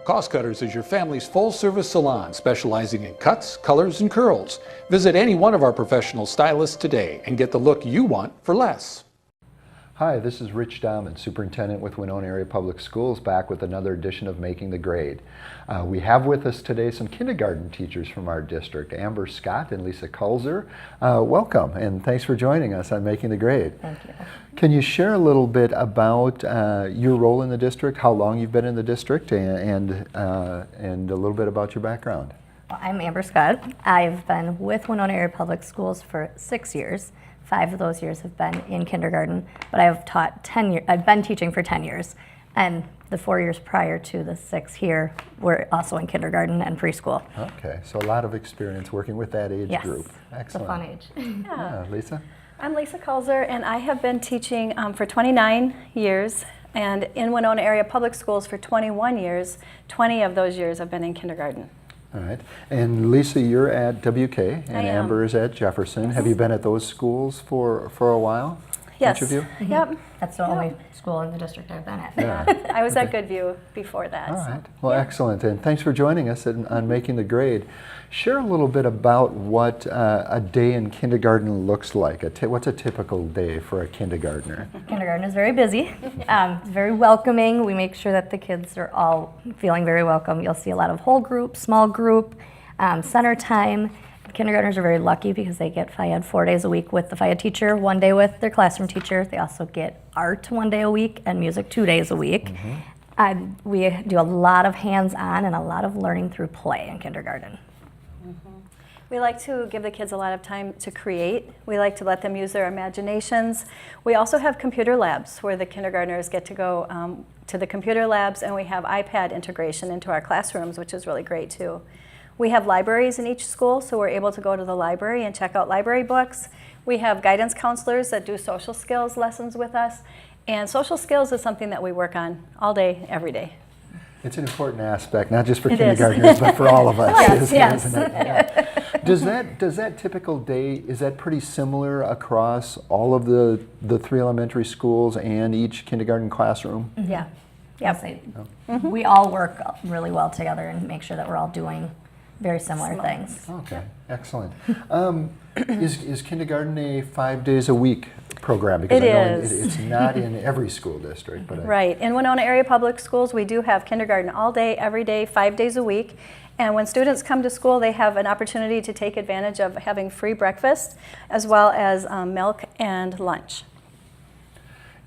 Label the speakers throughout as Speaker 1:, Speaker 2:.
Speaker 1: Cost Cutters is your family's full-service salon specializing in cuts, colors, and curls. Visit any one of our professional stylists today and get the look you want for less.
Speaker 2: Hi, this is Rich Dahman, Superintendent with Winona Area Public Schools, back with another edition of Making the Grade. We have with us today some kindergarten teachers from our district, Amber Scott and Lisa Kulzer. Welcome, and thanks for joining us on Making the Grade.
Speaker 3: Thank you.
Speaker 2: Can you share a little bit about your role in the district, how long you've been in the district, and a little bit about your background?
Speaker 3: Well, I'm Amber Scott. I've been with Winona Area Public Schools for 6 years. 5 of those years have been in kindergarten, but I've taught 10 years. I've been teaching for 10 years, and the 4 years prior to the 6 here were also in kindergarten and preschool.
Speaker 2: Okay, so a lot of experience working with that age group.
Speaker 3: Yes, it's a fun age.
Speaker 2: Yeah, Lisa?
Speaker 4: I'm Lisa Kulzer, and I have been teaching for 29 years, and in Winona Area Public Schools for 21 years. 20 of those years have been in kindergarten.
Speaker 2: All right. And Lisa, you're at WK, and
Speaker 4: I am.
Speaker 2: Amber is at Jefferson. Yes. Have you been at those schools for a while?
Speaker 4: Yes.
Speaker 2: Each of you?
Speaker 4: Yep.
Speaker 3: That's the only school in the district I've been at.
Speaker 2: Yeah.
Speaker 4: I was at Goodview before that.
Speaker 2: All
Speaker 4: so.
Speaker 2: right. Well, excellent. And thanks for joining us on Making the Grade. Share a little bit about what a day in kindergarten looks like. What's a typical day for a kindergartner?
Speaker 3: Kindergarten is very busy, very welcoming. We make sure that the kids are all feeling very welcome. You'll see a lot of whole group, small group, center time. Kindergartners are very lucky because they get Phy-Ed 4 days a week with the Phy-Ed teacher, 1 day with their classroom teacher. They also get art 1 day a week and music 2 days a week. Mm-hmm. We do a lot of hands-on and a lot of learning through play in kindergarten.
Speaker 4: We like to give the kids a lot of time to create. We like to let them use their imaginations. We also have computer labs where the kindergartners get to go to the computer labs, and we have iPad integration into our classrooms, which is really great too. We have libraries in each school, so we're able to go to the library and check out library books. We have guidance counselors that do social skills lessons with us, and social skills is something that we work on all day, every day.
Speaker 2: It's an important aspect, not just for kindergartners, but for all of us.
Speaker 3: Yes.
Speaker 2: Isn't it? Yeah. Does that typical day, is that pretty similar across all of the 3 elementary schools and each kindergarten classroom?
Speaker 3: Mm-hmm. Yeah. Yes. We all work really well together and make sure that we're all doing very similar things.
Speaker 2: Okay, excellent. Is kindergarten a 5 days a week program? Because
Speaker 4: It
Speaker 2: I know
Speaker 4: is.
Speaker 2: It's not in every school district. But
Speaker 4: Right. In Winona Area Public Schools, we do have kindergarten all day, every day, 5 days a week. And when students come to school, they have an opportunity to take advantage of having free breakfast as well as milk and lunch.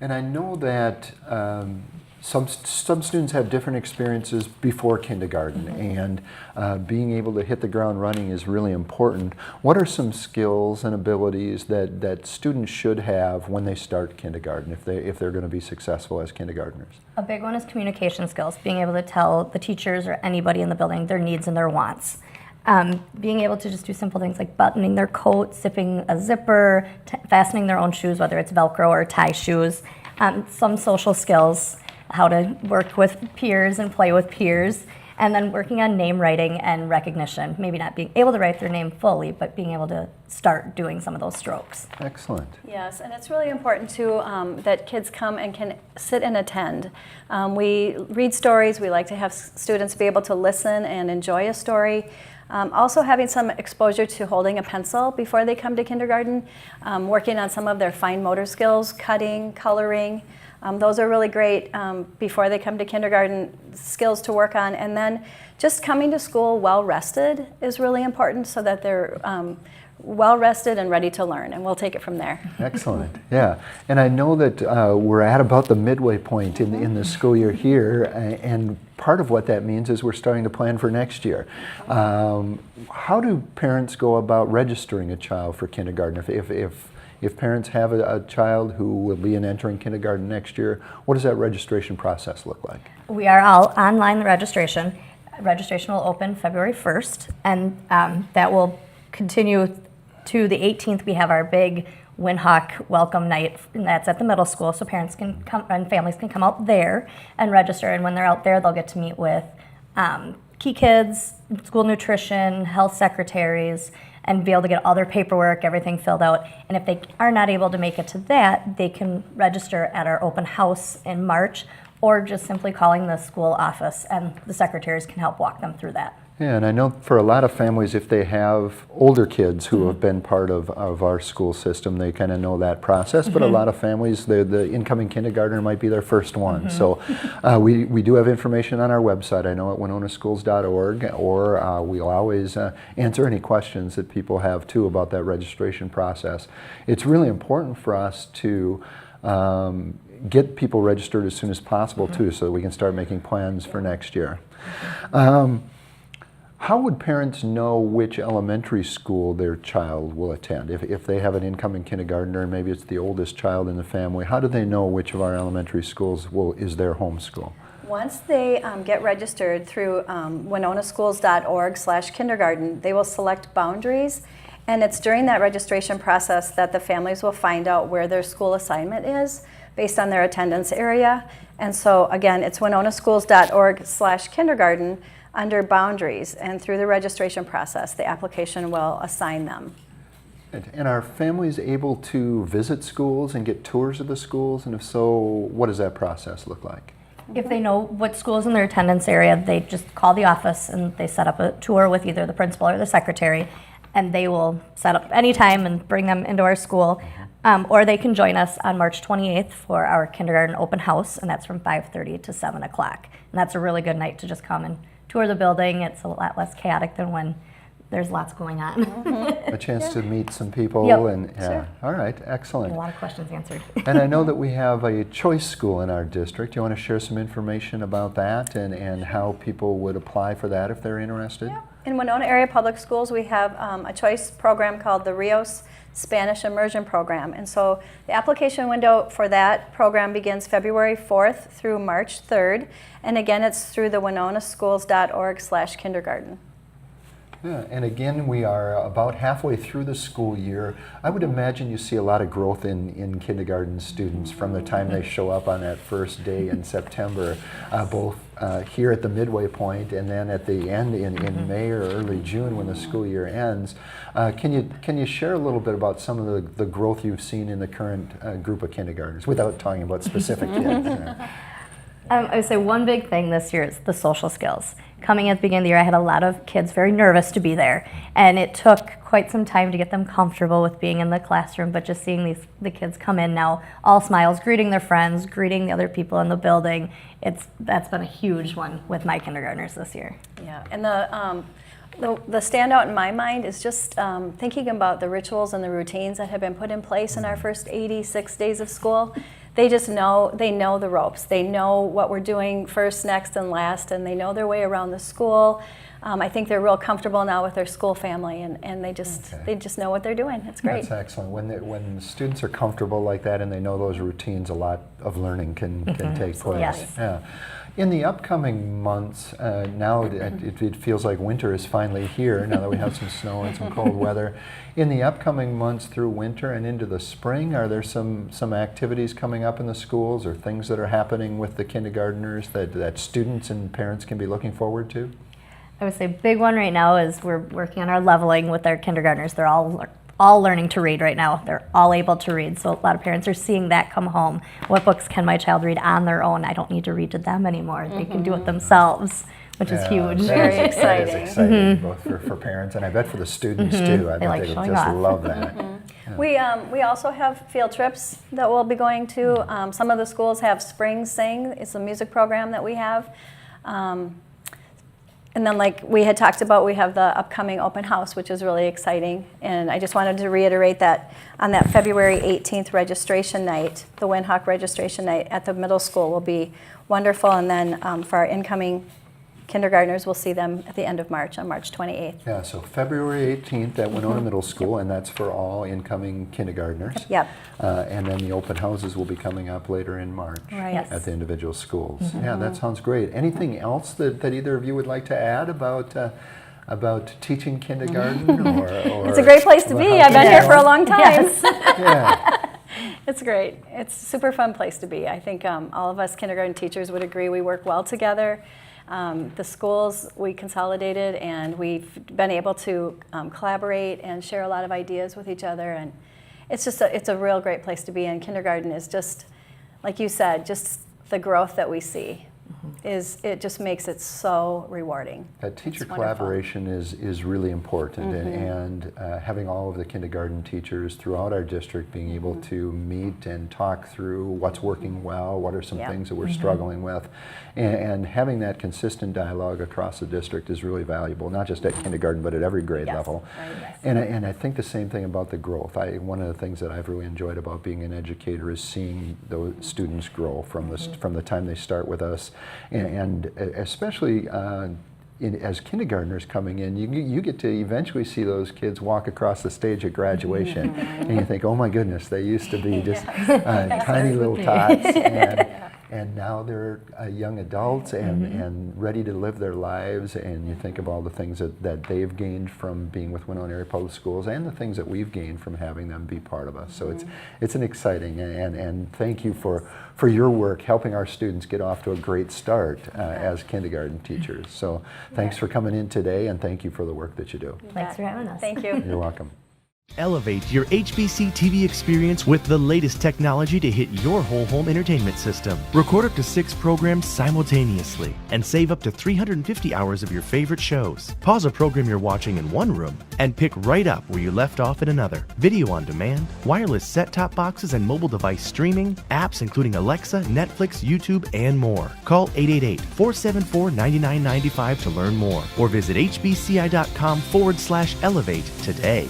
Speaker 2: And I know that some students have different experiences before kindergarten, and being able to hit the ground running is really important. What are some skills and abilities that students should have when they start kindergarten if they're going to be successful as kindergartners?
Speaker 3: A big one is communication skills, being able to tell the teachers or anybody in the building their needs and their wants. Being able to just do simple things like buttoning their coat, zipping a zipper, fastening their own shoes, whether it's Velcro or tie shoes. Some social skills, how to work with peers and play with peers, and then working on name writing and recognition. Maybe not being able to write their name fully, but being able to start doing some of those strokes.
Speaker 2: Excellent.
Speaker 4: Yes, and it's really important too that kids come and can sit and attend. We read stories. We like to have students be able to listen and enjoy a story. Also having some exposure to holding a pencil before they come to kindergarten, working on some of their fine motor skills, cutting, coloring. Those are really great before they come to kindergarten, skills to work on. And then just coming to school well rested is really important so that they're well rested and ready to learn. And we'll take it from there.
Speaker 2: Excellent. Yeah. And I know that we're at about the midway point in the school year here. And part of what that means is we're starting to plan for next year. How do parents go about registering a child for kindergarten? If parents have a child who will be entering kindergarten next year, what does that registration process look like?
Speaker 3: We are all online registration. Registration will open February 1st, and that will continue to the 18th, we have our big Windhawk welcome night, and that's at the middle school, so parents can come and families can come out there and register. And when they're out there, they'll get to meet with key kids, school nutrition, health secretaries, and be able to get all their paperwork, everything filled out. And if they are not able to make it to that, they can register at our open house in March, or just simply calling the school office, and the secretaries can help walk them through that.
Speaker 2: Yeah, and I know for a lot of families, if they have older kids who have been part of our school system, they kind of know that process. But a lot of families, the incoming kindergartner might be their first one. So we do have information on our website, I know at winonaschools.org, or we'll always answer any questions that people have too about that registration process. It's really important for us to get people registered as soon as possible too, so that we can start making plans for next year. How would parents know which elementary school their child will attend? If they have an incoming kindergartner and maybe it's the oldest child in the family, how do they know which of our elementary schools is their home school?
Speaker 4: Once they get registered through winonaschools.org/kindergarten, they will select boundaries, and it's during that registration process that the families will find out where their school assignment is based on their attendance area. And so again, it's winonaschools.org/kindergarten under boundaries, and through the registration process, the application will assign them.
Speaker 2: And are families able to visit schools and get tours of the schools? And if so, what does that process look like?
Speaker 3: If they know what school's in their attendance area, they just call the office and they set up a tour with either the principal or the secretary, and they will set up any time and bring them into our school. Or they can join us on March 28th for our kindergarten open house, and that's from 5:30 to 7 o'clock. And that's a really good night to just come and tour the building. It's a lot less chaotic than when there's lots going on.
Speaker 2: A chance to meet some people.
Speaker 3: Yep.
Speaker 2: And yeah. All right, excellent.
Speaker 3: A lot of questions answered.
Speaker 2: And I know that we have a choice school in our district. Do you want to share some information about that and how people would apply for that if they're interested?
Speaker 4: Yeah. In Winona Area Public Schools, we have a choice program called the Rios Spanish Immersion Program. And so the application window for that program begins February 4th through March 3rd. And again, it's through the winonaschools.org/kindergarten.
Speaker 2: Yeah, and again, we are about halfway through the school year. I would imagine you see a lot of growth in kindergarten students from the time they show up on that first day in September, both here at the midway point and then at the end in May or early June when the school year ends. Can you share a little bit about some of the growth you've seen in the current group of kindergartners without talking about specific kids?
Speaker 3: I would say one big thing this year is the social skills. Coming at the beginning of the year, I had a lot of kids very nervous to be there, and it took quite some time to get them comfortable with being in the classroom, but just seeing the kids come in now, all smiles, greeting their friends, greeting the other people in the building, that's been a huge one with my kindergartners this year.
Speaker 4: Yeah, and the standout in my mind is just thinking about the rituals and the routines that have been put in place in our first 86 days of school. They just know the ropes. They know what we're doing first, next, and last, and they know their way around the school. I think they're real comfortable now with their school family, and they just know what they're doing. It's great.
Speaker 2: That's excellent. When students are comfortable like that and they know those routines, a lot of learning can take place.
Speaker 3: Yes.
Speaker 2: Yeah. In the upcoming months, now it feels like winter is finally here, now that we have some snow and some cold weather. In the upcoming months through winter and into the spring, are there some activities coming up in the schools or things that are happening with the kindergartners that students and parents can be looking forward to?
Speaker 3: I would say a big one right now is we're working on our leveling with our kindergartners. They're all learning to read right now. They're all able to read. So a lot of parents are seeing that come home. What books can my child read on their own? I don't need to read to them anymore. They can do it themselves, which is huge.
Speaker 4: Very exciting.
Speaker 2: That is exciting, both for parents and I bet for the students too. I bet
Speaker 3: like
Speaker 2: they would
Speaker 3: showing
Speaker 2: just
Speaker 3: off.
Speaker 2: love that. Yeah.
Speaker 4: We also have field trips that we'll be going to. Some of the schools have Spring Sing. It's a music program that we have. And then, like we had talked about, we have the upcoming open house, which is really exciting. And I just wanted to reiterate that on that February 18th registration night, the Windhawk registration night at the middle school will be wonderful. And then for our incoming kindergartners, we'll see them at the end of March, on March 28th.
Speaker 2: Yeah, so February 18th at Winona Middle School, and that's for all incoming kindergartners.
Speaker 4: Yep.
Speaker 2: And then the open houses will be coming up later in March
Speaker 4: Right.
Speaker 3: Yes.
Speaker 2: at the individual schools. Yeah, that sounds great. Anything else that either of you would like to add about about teaching kindergarten, or
Speaker 4: It's a great place to be. I've been here for a long time.
Speaker 3: Yes.
Speaker 2: Yeah.
Speaker 4: It's great. It's a super fun place to be. I think all of us kindergarten teachers would agree we work well together. The schools, we consolidated, and we've been able to collaborate and share a lot of ideas with each other. And it's just it's a real great place to be. And kindergarten is just, like you said, just the growth that we see. It just makes it so rewarding.
Speaker 2: That teacher
Speaker 4: It's wonderful.
Speaker 2: collaboration is really important, and having all of the kindergarten teachers throughout our district being able to meet and talk through what's working well, what are some
Speaker 4: Yeah.
Speaker 2: things that we're struggling with, and having that consistent dialogue across the district is really valuable, not just at kindergarten but at every grade
Speaker 4: Yes.
Speaker 2: level.
Speaker 4: Right.
Speaker 2: And I think the same thing about the growth. One of the things that I've really enjoyed about being an educator is seeing those students grow from the time they start with us, and especially as kindergartners coming in, you get to eventually see those kids walk across the stage at graduation, and you think, oh my goodness, they used to be just tiny little tots, and now they're young adults and ready to live their lives, and you think of all the things that they've gained from being with Winona Area Public Schools and the things that we've gained from having them be part of us. So it's an exciting, and thank you for your work helping our students get off to a great start as kindergarten teachers. So thanks for coming in today, and thank you for the work that you do.
Speaker 3: Thanks for having us.
Speaker 4: Thank you.
Speaker 2: You're welcome.
Speaker 5: Elevate your HBC TV experience with the latest technology to hit your whole home entertainment system. Record up to 6 programs simultaneously and save up to 350 hours of your favorite shows. Pause a program you're watching in one room and pick right up where you left off in another. Video on demand, wireless set-top boxes and mobile device streaming, apps including Alexa, Netflix, YouTube, and more. Call 888-474-9995 to learn more or visit hbci.com/elevate today.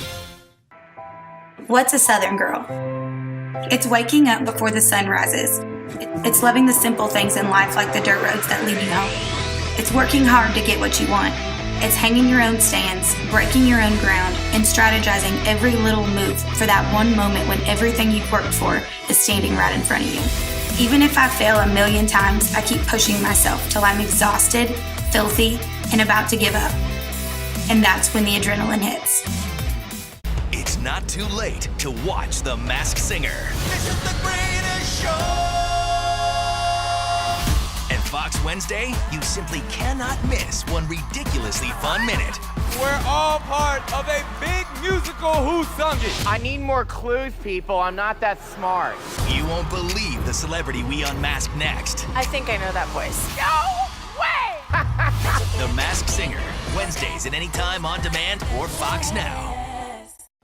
Speaker 6: What's a Southern girl? It's waking up before the sun rises. It's loving the simple things in life like the dirt roads that lead you home. It's working hard to get what you want. It's hanging your own stands, breaking your own ground, and strategizing every little move for that one moment when everything you've worked for is standing right in front of you. Even if I fail a million times, I keep pushing myself till I'm exhausted, filthy, and about to give up. And that's when the adrenaline hits.
Speaker 7: It's not too late to watch The Masked Singer. This is the greatest show! And Fox Wednesday, you simply cannot miss one ridiculously fun minute.
Speaker 8: We're all part of a big musical. Who sung it?
Speaker 9: I need more clues, people. I'm not that smart.
Speaker 7: You won't believe the celebrity we unmask next.
Speaker 9: I think I know that voice. No way!
Speaker 7: The Masked Singer, Wednesdays at any time on demand or Fox Now.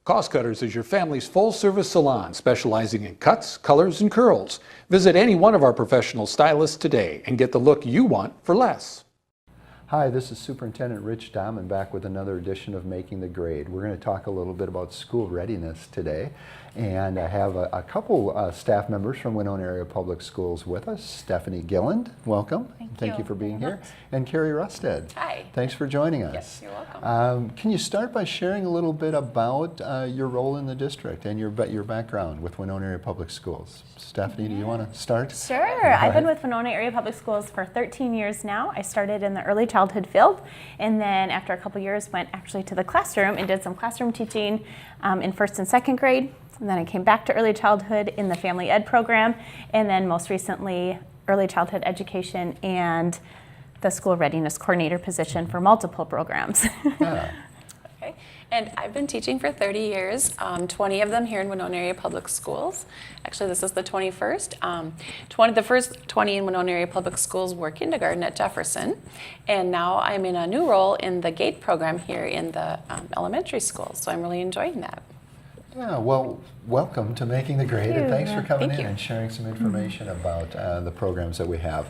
Speaker 1: Cost Cutters is your family's full-service salon specializing in cuts, colors, and curls. Visit any one of our professional stylists today and get the look you want for less.
Speaker 2: Hi, this is Superintendent Rich Dahman back with another edition of Making the Grade. We're going to talk a little bit about school readiness today, and I have a couple staff members from Winona Area Public Schools with us. Stephanie Gilland, welcome. Thank you for being here. And Carrie Rusted.
Speaker 10: Hi.
Speaker 2: Thanks for joining us.
Speaker 10: Yes, you're welcome.
Speaker 2: Can you start by sharing a little bit about your role in the district and your background with Winona Area Public Schools? Stephanie, do you want to start?
Speaker 10: Sure. I've been with Winona Area Public Schools for 13 years now. I started in the early childhood field, and then after a couple years went actually to the classroom and did some classroom teaching in first and second grade. And then I came back to early childhood in the family ed program, and then most recently early childhood education and the school readiness coordinator position for multiple programs.
Speaker 2: Yeah.
Speaker 11: Okay. And I've been teaching for 30 years, 20 of them here in Winona Area Public Schools. Actually, this is the 21st. The first 20 in Winona Area Public Schools were kindergarten at Jefferson. And now I'm in a new role in the GATE program here in the elementary school. So I'm really enjoying that.
Speaker 2: Yeah, well, welcome to Making the Grade, and thanks for coming
Speaker 11: Thank
Speaker 2: in
Speaker 11: you.
Speaker 2: and sharing some information about the programs that we have.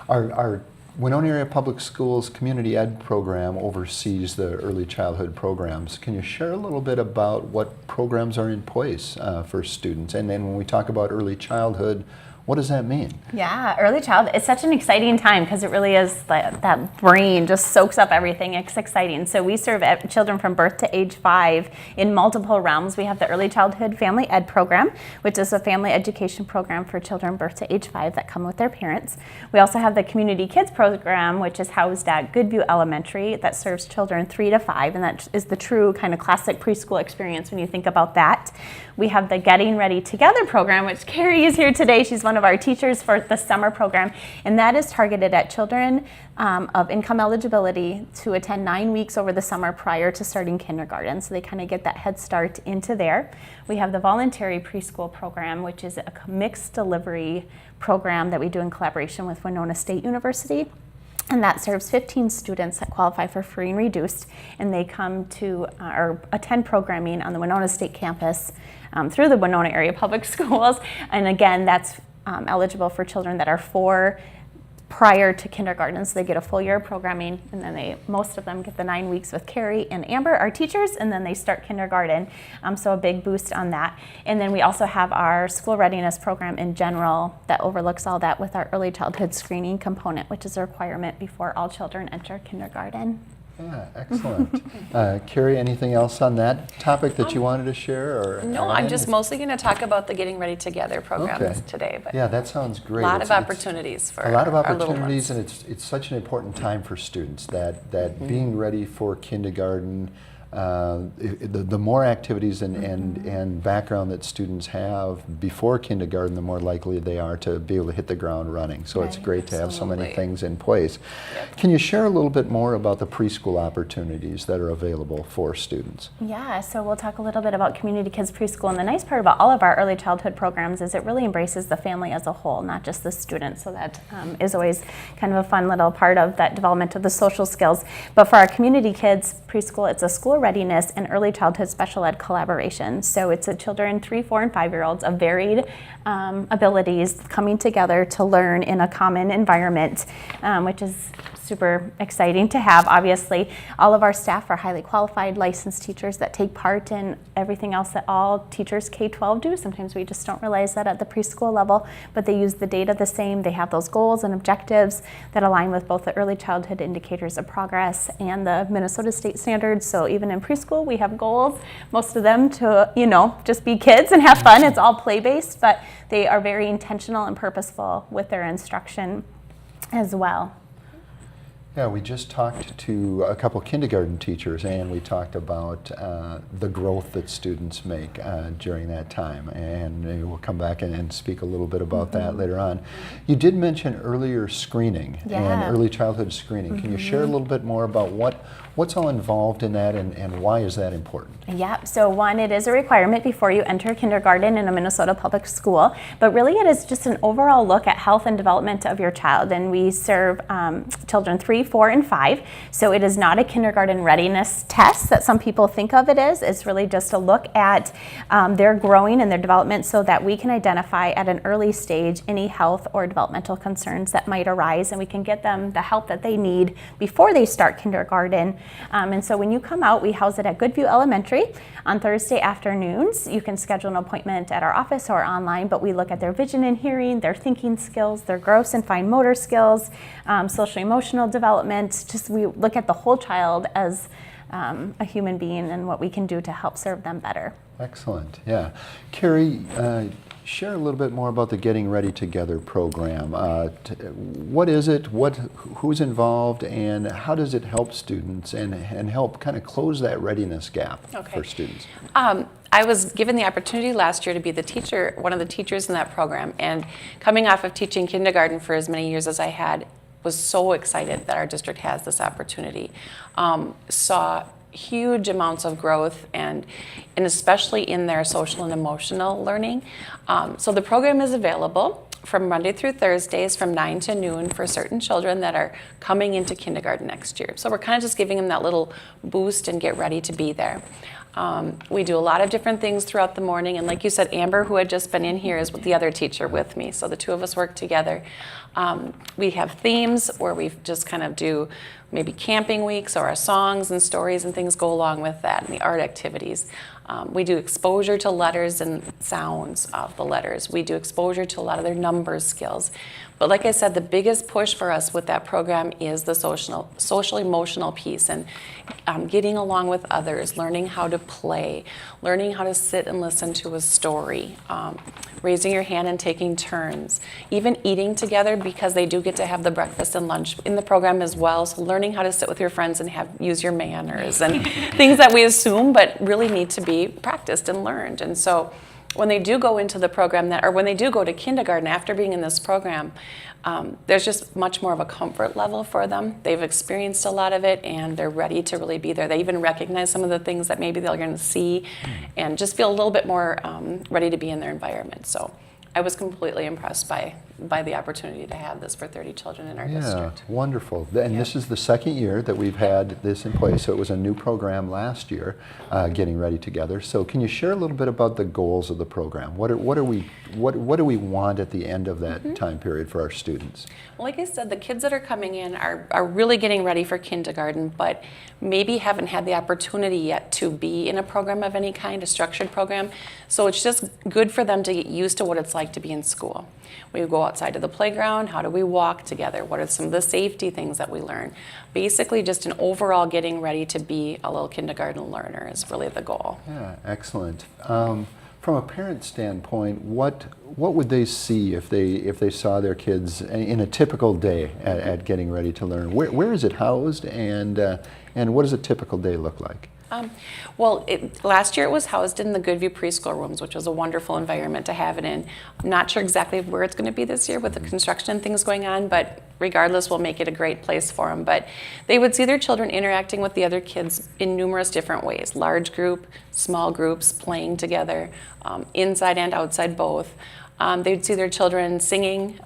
Speaker 2: Our Winona Area Public Schools Community Ed program oversees the early childhood programs. Can you share a little bit about what programs are in place for students? And then when we talk about early childhood, What does that mean?
Speaker 10: Yeah, early childhood, it's such an exciting time because it really is that brain just soaks up everything. It's exciting. So we serve children from birth to age 5 in multiple realms. We have the Early Childhood Family Ed program, which is a family education program for children birth to age 5 that come with their parents. We also have the Community Kids program, which is housed at Goodview Elementary, that serves children 3 to 5, and that is the true kind of classic preschool experience when you think about that. We have the Getting Ready Together program, which Carrie is here today. She's one of our teachers for the summer program, and that is targeted at children of income eligibility to attend 9 weeks over the summer prior to starting kindergarten, so they kind of get that head start into there. We have the Voluntary Preschool program, which is a mixed delivery program that we do in collaboration with Winona State University. And that serves 15 students that qualify for free and reduced, and they come to or attend programming on the Winona State campus through the Winona Area Public Schools. And again, that's eligible for children that are 4 prior to kindergarten, so they get a full year of programming, and then most of them get the 9 weeks with Carrie and Amber, our teachers, and then they start kindergarten, so a big boost on that. And then we also have our school readiness program in general that overlooks all that with our early childhood screening component, which is a requirement before all children enter kindergarten.
Speaker 2: Excellent. Carrie, anything else on that topic that you wanted to share? Or
Speaker 11: No, I'm just mostly going to talk about the Getting Ready Together programs today. But
Speaker 2: yeah, that sounds great.
Speaker 11: A lot of opportunities for
Speaker 2: a lot of
Speaker 11: our little
Speaker 2: opportunities,
Speaker 11: ones.
Speaker 2: and it's such an important time for students that being ready for kindergarten. The more activities and background that students have before kindergarten, the more likely they are to be able to hit the ground running. So it's great to have so many things in place. Yep. Can you share a little bit more about the preschool opportunities that are available for students?
Speaker 10: Yeah, so we'll talk a little bit about Community Kids Preschool. And the nice part about all of our early childhood programs is it really embraces the family as a whole, not just the student. So that is always kind of a fun little part of that development of the social skills. But for our Community Kids Preschool, it's a school readiness and early childhood special ed collaboration. So it's a children 3, 4, and 5-year-olds of varied abilities coming together to learn in a common environment, which is super exciting to have. Obviously, all of our staff are highly qualified, licensed teachers that take part in everything else that all teachers K-12 do. Sometimes we just don't realize that at the preschool level, but they use the data the same. They have those goals and objectives that align with both the early childhood indicators of progress and the Minnesota state standards. So even in preschool, we have goals, most of them to, just be kids and have fun. It's all play-based, but they are very intentional and purposeful with their instruction as well.
Speaker 2: Yeah, we just talked to a couple kindergarten teachers, and we talked about the growth that students make during that time, and maybe we'll come back and speak a little bit about that later on. You did mention earlier screening and early childhood screening. Can you share a little bit more about what's all involved in that, and why is that important?
Speaker 10: Yeah, so one, it is a requirement before you enter kindergarten in a Minnesota public school, but really it is just an overall look at health and development of your child, and we serve children 3, 4, and 5, so it is not a kindergarten readiness test that some people think of it as. It's really just a look at their growing and their development so that we can identify at an early stage any health or developmental concerns that might arise, and we can get them the help that they need before they start kindergarten. And so when you come out, we house it at Goodview Elementary on Thursday afternoons. You can schedule an appointment at our office or online, but we look at their vision and hearing, their thinking skills, their gross and fine motor skills, social emotional development. Just we look at the whole child as a human being and what we can do to help serve them better.
Speaker 2: Excellent, yeah. Carrie, share a little bit more about the Getting Ready Together program. What is it, who's involved, and how does it help students and help kind of close that readiness gap for students?
Speaker 11: I was given the opportunity last year to be the teacher, one of the teachers in that program, and coming off of teaching kindergarten for as many years as I had, was so excited that our district has this opportunity. Saw huge amounts of growth and especially in their social and emotional learning. So the program is available from Monday through Thursdays from 9 to noon for certain children that are coming into kindergarten next year. So we're kind of just giving them that little boost and get ready to be there. We do a lot of different things throughout the morning, and like you said, Amber, who had just been in here, is the other teacher with me, so the two of us work together. We have themes where we just kind of do maybe camping weeks, or our songs and stories and things go along with that, and the art activities. We do exposure to letters and sounds of the letters. We do exposure to a lot of their numbers skills. But like I said, the biggest push for us with that program is the social emotional piece, and getting along with others, learning how to play, learning how to sit and listen to a story, raising your hand and taking turns, even eating together, because they do get to have the breakfast and lunch in the program as well. So learning how to sit with your friends and use your manners and things that we assume but really need to be practiced and learned. And so when they do go into the program or when they do go to kindergarten after being in this program, there's just much more of a comfort level for them. They've experienced a lot of it, and they're ready to really be there. They even recognize some of the things that maybe they're going to see, and just feel a little bit more ready to be in their environment. So I was completely impressed by the opportunity to have this for 30 children in our district.
Speaker 2: Yeah, wonderful. And this is the second year that we've had this in place. So it was a new program last year, Getting Ready Together. So can you share a little bit about the goals of the program? What do we want at the end of that time period for our students?
Speaker 11: Well, like I said, the kids that are coming in are really getting ready for kindergarten, but maybe haven't had the opportunity yet to be in a program of any kind, a structured program. So it's just good for them to get used to what it's like to be in school. We go outside to the playground. How do we walk together? What are some of the safety things that we learn? Basically, just an overall getting ready to be a little kindergarten learner is really the goal.
Speaker 2: Yeah, excellent. From a parent standpoint, what would they see if they saw their kids in a typical day at Getting Ready to Learn? Where is it housed, and what does a typical day look like?
Speaker 11: Last year it was housed in the Goodview preschool rooms, which was a wonderful environment to have it in. I'm not sure exactly where it's going to be this year with the construction and things going on, but regardless, we'll make it a great place for them. But they would see their children interacting with the other kids in numerous different ways: large group, small groups, playing together, inside and outside both. They'd see their children singing,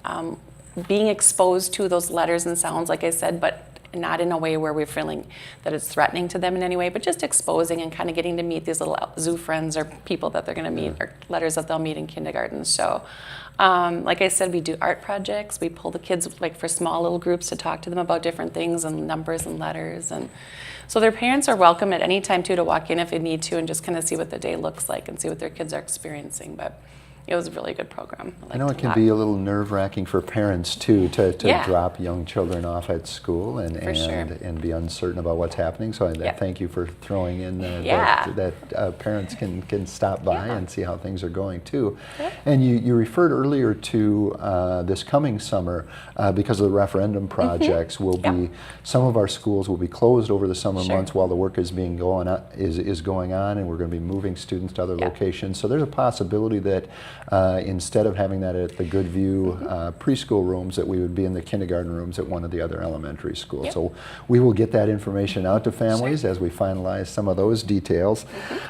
Speaker 11: being exposed to those letters and sounds, like I said, but not in a way where we're feeling that it's threatening to them in any way, but just exposing and kind of getting to meet these little zoo friends or people that they're going to meet, or letters that they'll meet in kindergarten. So like I said, we do art projects. We pull the kids for small little groups to talk to them about different things and numbers and letters. And so their parents are welcome at any time too to walk in if they need to and just kind of see what the day looks like and see what their kids are experiencing. But it was a really good program.
Speaker 2: I know it can be a little nerve-wracking for parents too to drop young children off at school and be uncertain about what's happening. So I thank you for throwing in that parents can stop by and see how things are going too. And you referred earlier to this coming summer because of the referendum projects. Some of our schools will be closed over the summer months while the work is going on, and we're going to be moving students to other locations. So there's a possibility that instead of having that at the Goodview preschool rooms, that we would be in the kindergarten rooms at one of the other elementary schools. So we will get that information out to families as we finalize some of those details.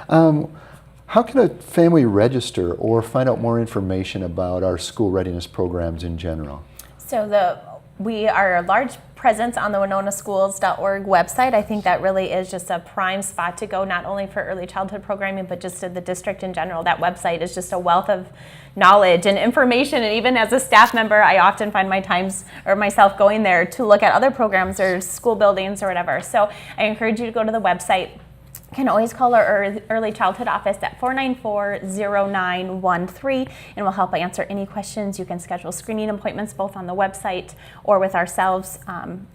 Speaker 2: How can a family register or find out more information about our school readiness programs in general?
Speaker 10: So we are a large presence on the winonaschools.org website. I think that really is just a prime spot to go, not only for early childhood programming, but just in the district in general. That website is just a wealth of knowledge and information, and even as a staff member, I often find myself going there to look at other programs or school buildings or whatever. So I encourage you to go to the website. You can always call our early childhood office at 494-0913, and we'll help answer any questions. You can schedule screening appointments both on the website or with ourselves,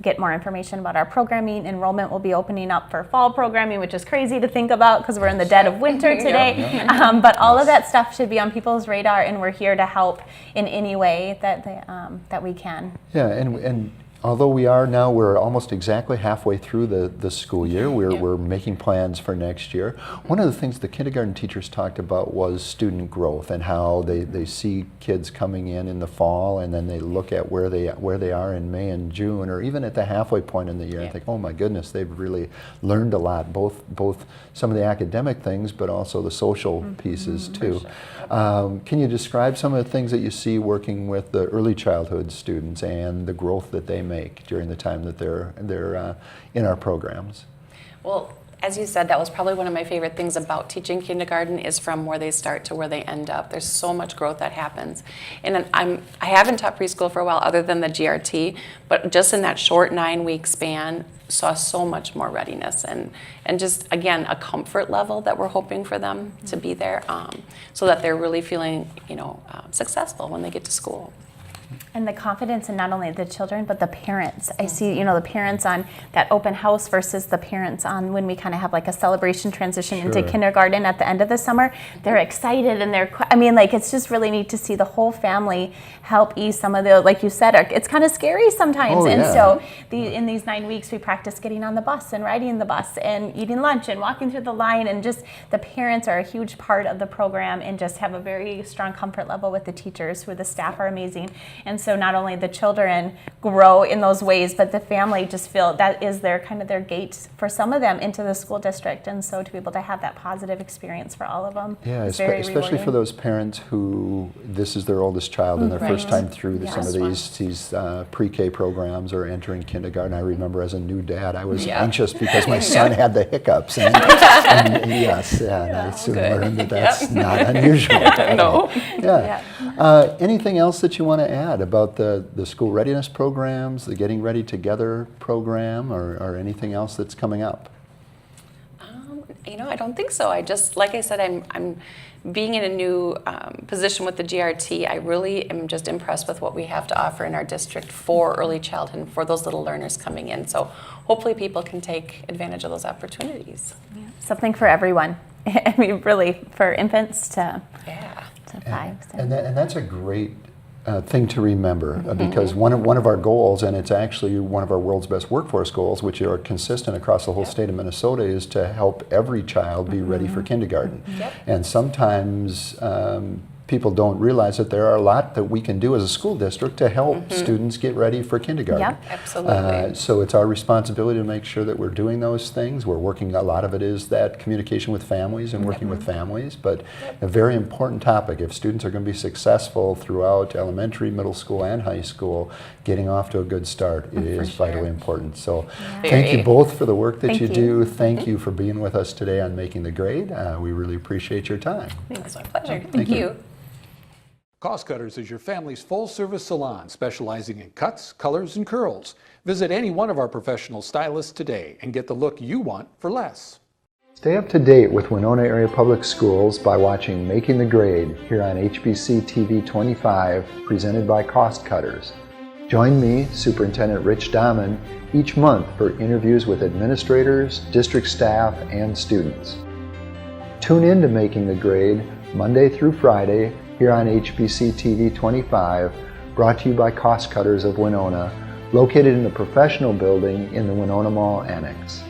Speaker 10: get more information about our programming. Enrollment will be opening up for fall programming, which is crazy to think about because we're in the dead of winter today. But all of that stuff should be on people's radar, and we're here to help in any way that we can.
Speaker 2: Yeah, and although we're almost exactly halfway through the school year, we're making plans for next year. One of the things the kindergarten teachers talked about was student growth and how they see kids coming in the fall, and then they look at where they are in May and June, or even at the halfway point in the year, and think, oh my goodness, they've really learned a lot, both some of the academic things, but also the social pieces too. Can you describe some of the things that you see working with the early childhood students and the growth that they make during the time that they're in our programs?
Speaker 11: Well, as you said, that was probably one of my favorite things about teaching kindergarten is from where they start to where they end up. There's so much growth that happens. And I haven't taught preschool for a while other than the GRT, but just in that short 9-week span, saw so much more readiness and just, again, a comfort level that we're hoping for them to be there so that they're really feeling, successful when they get to school.
Speaker 10: And the confidence in not only the children, but the parents. I see, the parents on that open house versus the parents on when we kind of have like a celebration transition into kindergarten at the end of the summer. They're excited and it's just really neat to see the whole family help ease some of the, like you said, it's kind of scary sometimes. So in these 9 weeks, we practice getting on the bus and riding the bus and eating lunch and walking through the line, and just the parents are a huge part of the program and just have a very strong comfort level with the teachers, who the staff are amazing. And so not only the children grow in those ways, but the family just feel that is their gate for some of them into the school district. And so to be able to have that positive experience for all of them is very
Speaker 2: especially
Speaker 10: rewarding.
Speaker 2: for those parents who this is their oldest child and their first time through some of these pre-K programs or entering kindergarten. I remember as a new dad, I was anxious because my son had the hiccups. And I soon learned that that's not unusual.
Speaker 11: No.
Speaker 2: Anything else that you want to add about the school readiness programs, the Getting Ready Together program, or anything else that's coming up?
Speaker 11: I don't think so. I just, like I said, I'm being in a new position with the GRT. I really am just impressed with what we have to offer in our district for early childhood and for those little learners coming in. So hopefully people can take advantage of those opportunities.
Speaker 10: Yeah. Something for everyone. I mean, really, for infants to 5.
Speaker 2: And that's a great thing to remember, because one of our goals, and it's actually one of our world's best workforce goals, which are consistent across the whole state of Minnesota, is to help every child be ready for kindergarten. And sometimes people don't realize that there are a lot that we can do as a school district to help students get ready for kindergarten.
Speaker 11: Absolutely.
Speaker 2: So it's our responsibility to make sure that we're doing those things. We're working, a lot of it is that communication with families and working with families, but a very important topic. If students are going to be successful throughout elementary, middle school, and high school, getting off to a good start is vitally important. So thank you both for the work that you do. Thank you for being with us today on Making the Grade. We really appreciate your time.
Speaker 11: It's my pleasure. Thank you.
Speaker 1: Cost Cutters is your family's full-service salon specializing in cuts, colors, and curls. Visit any one of our professional stylists today and get the look you want for less.
Speaker 2: Stay up to date with Winona Area Public Schools by watching Making the Grade here on HBC TV 25, presented by Cost Cutters. Join me, Superintendent Rich Dahman, each month for interviews with administrators, district staff, and students. Tune in to Making the Grade Monday through Friday here on HBC TV 25, brought to you by Cost Cutters of Winona, located in the professional building in the Winona Mall Annex.